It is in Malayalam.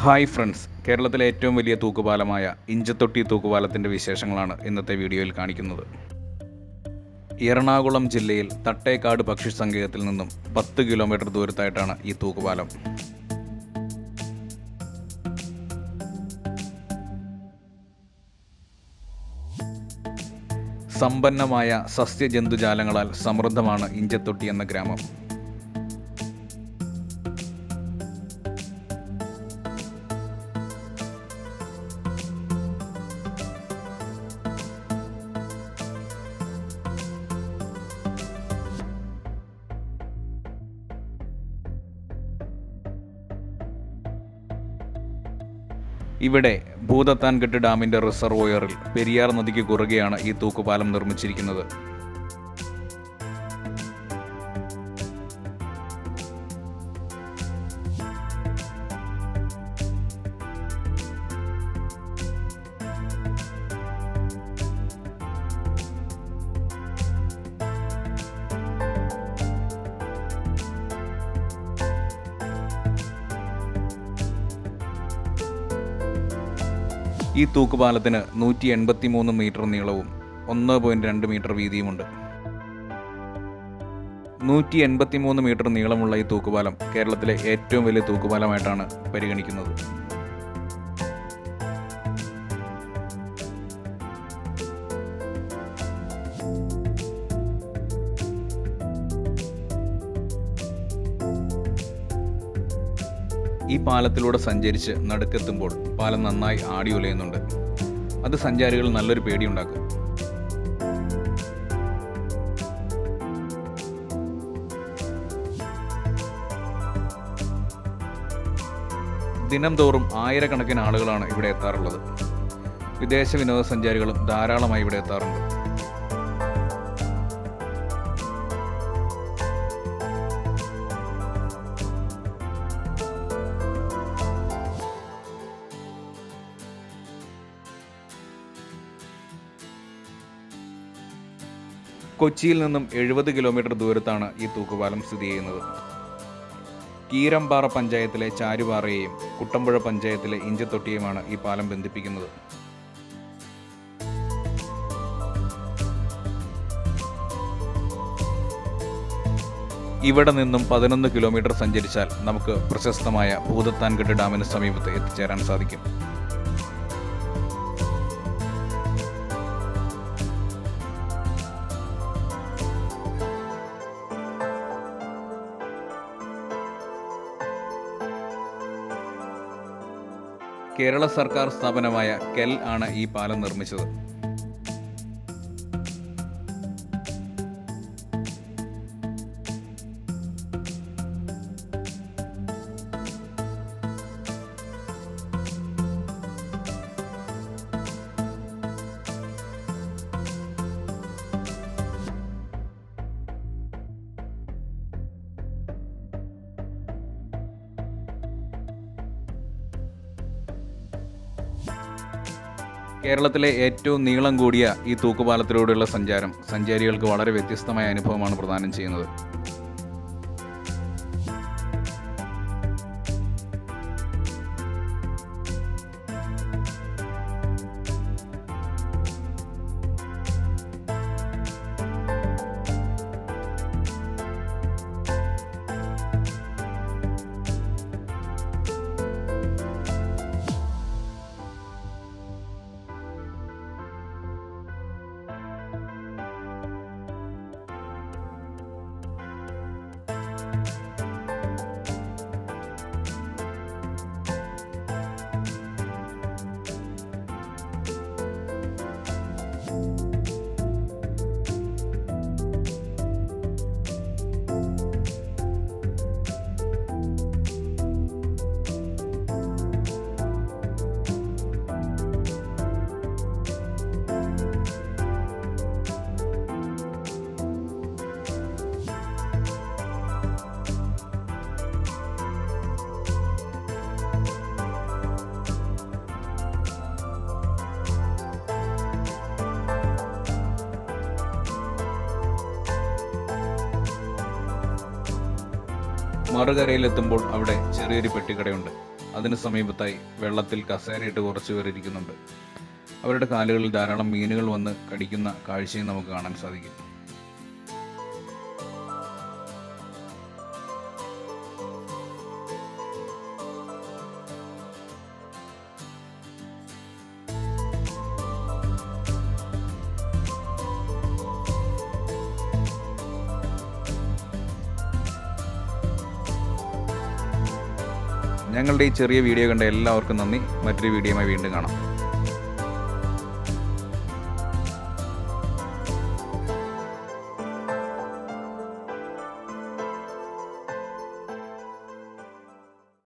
ഹായ് ഫ്രണ്ട്സ്, കേരളത്തിലെ ഏറ്റവും വലിയ തൂക്കുപാലമായ ഇഞ്ചത്തൊട്ടി തൂക്കുപാലത്തിൻ്റെ വിശേഷങ്ങളാണ് ഇന്നത്തെ വീഡിയോയിൽ കാണിക്കുന്നത്. എറണാകുളം ജില്ലയിൽ തട്ടേക്കാട് പക്ഷി സങ്കേതത്തിൽ നിന്നും 10 കിലോമീറ്റർ ദൂരത്തായിട്ടാണ് ഈ തൂക്കുപാലം. സമ്പന്നമായ സസ്യജന്തുജാലങ്ങളാൽ സമൃദ്ധമാണ് ഇഞ്ചത്തൊട്ടി എന്ന ഗ്രാമം. ഇവിടെ ഭൂതത്താൻകെട്ട് ഡാമിൻ്റെ റിസർവോയറിൽ പെരിയാർ നദിക്ക് കുറുകെയാണ് ഈ തൂക്കുപാലം നിർമ്മിച്ചിരിക്കുന്നത്. ഈ തൂക്കുപാലത്തിന് 183 മീറ്റർ നീളവും 1.2 മീറ്റർ വീതിയുമുണ്ട്. 183 മീറ്റർ നീളമുള്ള ഈ തൂക്കുപാലം കേരളത്തിലെ ഏറ്റവും വലിയ തൂക്കുപാലമായിട്ടാണ് പരിഗണിക്കുന്നത്. ഈ പാലത്തിലൂടെ സഞ്ചരിച്ച് നടുക്കെത്തുമ്പോൾ പാലം നന്നായി ആടി ഉലയുന്നുണ്ട്. അത് സഞ്ചാരികൾ നല്ലൊരു പേടിയുണ്ടാക്കും. ദിനം തോറും ആയിരക്കണക്കിന് ആളുകളാണ് ഇവിടെ എത്താറുള്ളത്. വിദേശ വിനോദസഞ്ചാരികളും ധാരാളമായി ഇവിടെ എത്താറുണ്ട്. കൊച്ചിയിൽ നിന്നും 70 കിലോമീറ്റർ ദൂരത്താണ് ഈ തൂക്കുപാലം സ്ഥിതി ചെയ്യുന്നത്. കീരമ്പാറ പഞ്ചായത്തിലെ ചാരുപാറയെയും കുട്ടമ്പുഴ പഞ്ചായത്തിലെ ഇഞ്ചത്തൊട്ടിയുമാണ് ഈ പാലം ബന്ധിപ്പിക്കുന്നത്. ഇവിടെ നിന്നും 11 കിലോമീറ്റർ സഞ്ചരിച്ചാൽ നമുക്ക് പ്രശസ്തമായ ഭൂതത്താൻകെട്ട് ഡാമിന് സമീപത്ത് എത്തിച്ചേരാൻ സാധിക്കും. കേരള സർക്കാർ സ്ഥാപനമായ കെൽ ആണ് ഈ പാലം നിർമ്മിച്ചത്. കേരളത്തിലെ ഏറ്റവും നീളം കൂടിയ ഈ തൂക്കുപാലത്തിലൂടെയുള്ള സഞ്ചാരം സഞ്ചാരികൾക്ക് വളരെ വ്യത്യസ്തമായ അനുഭവമാണ് പ്രദാനം ചെയ്യുന്നത്. മറുകരയിലെത്തുമ്പോൾ അവിടെ ചെറിയൊരു പെട്ടിക്കടയുണ്ട്. അതിന് സമീപത്തായി വെള്ളത്തിൽ കസേരയിട്ട് കുറച്ച് പേർ ഇരിക്കുന്നുണ്ട്. അവരുടെ കാലുകളിൽ ധാരാളം മീനുകൾ വന്ന് കടിക്കുന്ന കാഴ്ചയും നമുക്ക് കാണാൻ സാധിക്കും. ഞങ്ങളുടെ ഈ ചെറിയ വീഡിയോ കണ്ട എല്ലാവർക്കും നന്ദി. മറ്റൊരു വീഡിയോയുമായി വീണ്ടും കാണാം.